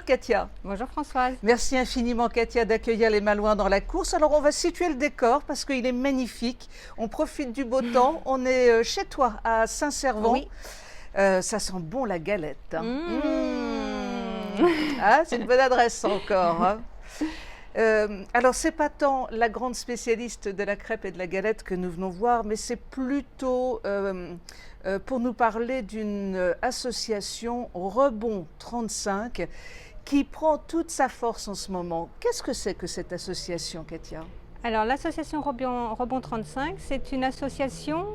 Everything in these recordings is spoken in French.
Bonjour Katia. Bonjour Françoise. Merci infiniment Katia d'accueillir les Malouins dans la course. Alors on va situer le décor parce qu'il est magnifique. On profite du beau temps. On est chez toi à Saint-Servant. Oui. Ça sent bon la galette. Ah, c'est une bonne adresse encore. Hein. Alors, c'est pas tant la grande spécialiste de la crêpe et de la galette que nous venons voir, mais c'est plutôt pour nous parler d'une association Rebond 35 qui prend toute sa force en ce moment. Qu'est-ce que c'est que cette association, Katia ? Alors, l'association Rebond 35, c'est une association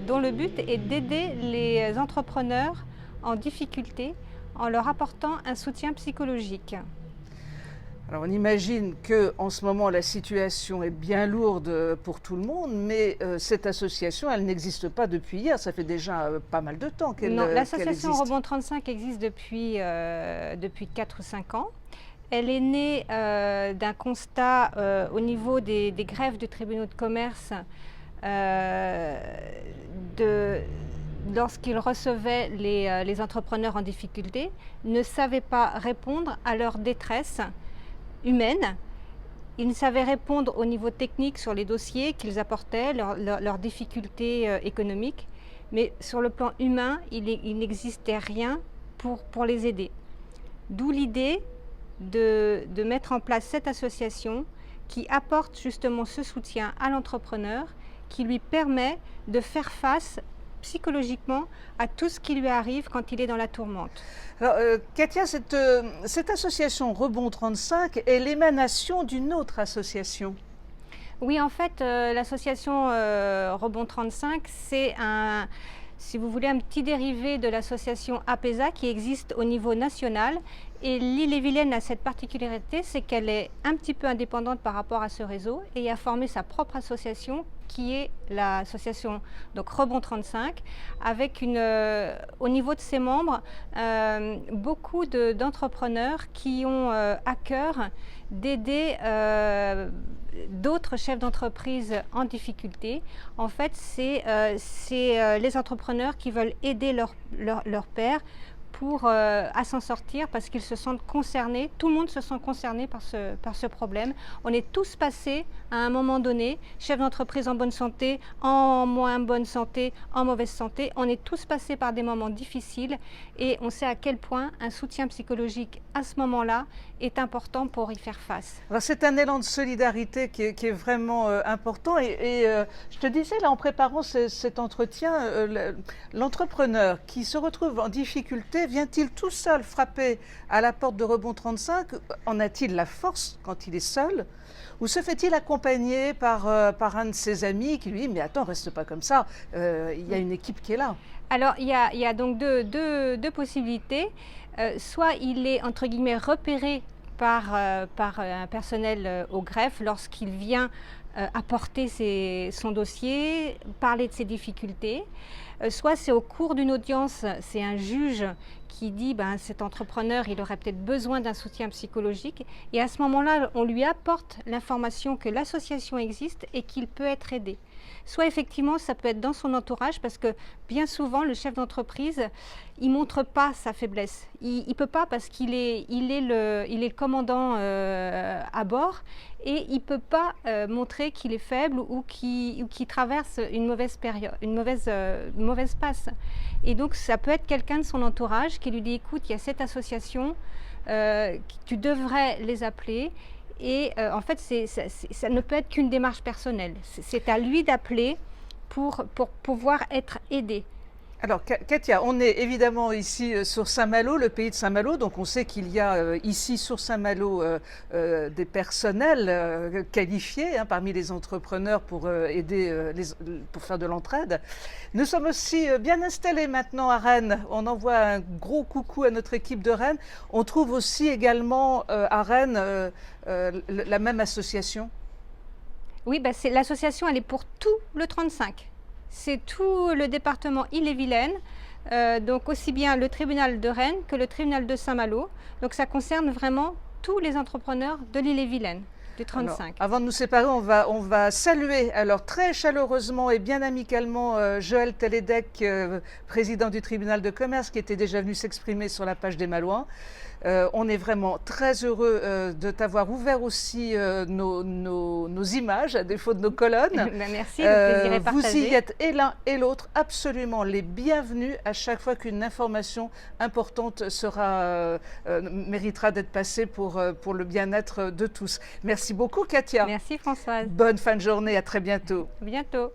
dont le but est d'aider les entrepreneurs en difficulté en leur apportant un soutien psychologique. Alors on imagine qu'en ce moment la situation est bien lourde pour tout le monde, mais cette association, elle n'existe pas depuis hier, ça fait déjà pas mal de temps qu'elle existe. Non, l'association Rebond 35 existe depuis 4 ou 5 ans. Elle est née d'un constat au niveau des greffes du tribunal de commerce lorsqu'ils recevaient les entrepreneurs en difficulté, ne savaient pas répondre à leur détresse humaine. Ils ne savaient répondre au niveau technique sur les dossiers qu'ils apportaient, leurs difficultés économiques, mais sur le plan humain, il n'existait rien pour les aider. D'où l'idée de mettre en place cette association qui apporte justement ce soutien à l'entrepreneur, qui lui permet de faire face psychologiquement à tout ce qui lui arrive quand il est dans la tourmente. Alors, Katia, cette association Rebond 35 est l'émanation d'une autre association. Oui, en fait, l'association Rebond 35, c'est si vous voulez, un petit dérivé de l'association APESA qui existe au niveau national. Et l'Ille-et-Vilaine a cette particularité, c'est qu'elle est un petit peu indépendante par rapport à ce réseau et a formé sa propre association qui est l'association Rebond 35, avec au niveau de ses membres beaucoup d'entrepreneurs qui ont à cœur d'aider d'autres chefs d'entreprise en difficulté. En fait, c'est les entrepreneurs qui veulent aider leur pairs à s'en sortir parce qu'ils se sentent concernés. Tout le monde se sent concerné par ce problème. On est tous passés à un moment donné, chefs d'entreprise en bonne santé, en moins bonne santé, en mauvaise santé. On est tous passés par des moments difficiles et on sait à quel point un soutien psychologique à ce moment-là est important pour y faire face. Alors c'est un élan de solidarité qui est vraiment important et je te disais là en préparant cet entretien, l'entrepreneur qui se retrouve en difficulté, vient-il tout seul frapper à la porte de Rebond 35? En a-t-il la force quand il est seul? Ou se fait-il accompagner par un de ses amis qui lui dit « mais attends, reste pas comme ça, il y a une équipe qui est là ». Alors il y a donc deux possibilités. Soit il est entre guillemets repéré par un personnel au greffe lorsqu'il vient apporter son dossier, parler de ses difficultés. Soit c'est au cours d'une audience, c'est un juge qui dit cet entrepreneur, il aurait peut-être besoin d'un soutien psychologique. Et à ce moment-là, on lui apporte l'information que l'association existe et qu'il peut être aidé. Soit effectivement, ça peut être dans son entourage parce que bien souvent, le chef d'entreprise, il ne montre pas sa faiblesse. Il ne peut pas parce qu'il est le commandant à bord et il ne peut pas montrer qu'il est faible ou qu'il traverse une mauvaise période, une mauvaise passe. Et donc, ça peut être quelqu'un de son entourage qui lui dit « écoute, il y a cette association, tu devrais les appeler ». Et en fait, ça ne peut être qu'une démarche personnelle. C'est à lui d'appeler pour pouvoir être aidé. Alors Katia, on est évidemment ici sur Saint-Malo, le pays de Saint-Malo, donc on sait qu'il y a ici sur Saint-Malo des personnels qualifiés parmi les entrepreneurs pour aider, pour faire de l'entraide. Nous sommes aussi bien installés maintenant à Rennes. On envoie un gros coucou à notre équipe de Rennes. On trouve aussi également à Rennes la même association. Oui, l'association, elle est pour tout le 35. C'est tout le département Ille-et-Vilaine, donc aussi bien le tribunal de Rennes que le tribunal de Saint-Malo. Donc ça concerne vraiment tous les entrepreneurs de l'Ille-et-Vilaine. de 35. Avant de nous séparer, on va saluer alors très chaleureusement et bien amicalement Joël Teledec, président du tribunal de commerce, qui était déjà venu s'exprimer sur la page des Malouins. On est vraiment très heureux de t'avoir ouvert aussi nos images, à défaut de nos colonnes. Merci, le plaisir est partagé. Vous y êtes et l'un et l'autre absolument les bienvenus à chaque fois qu'une information importante méritera d'être passée pour le bien-être de tous. Merci beaucoup, Katia. Merci, Françoise. Bonne fin de journée, à très bientôt. À bientôt.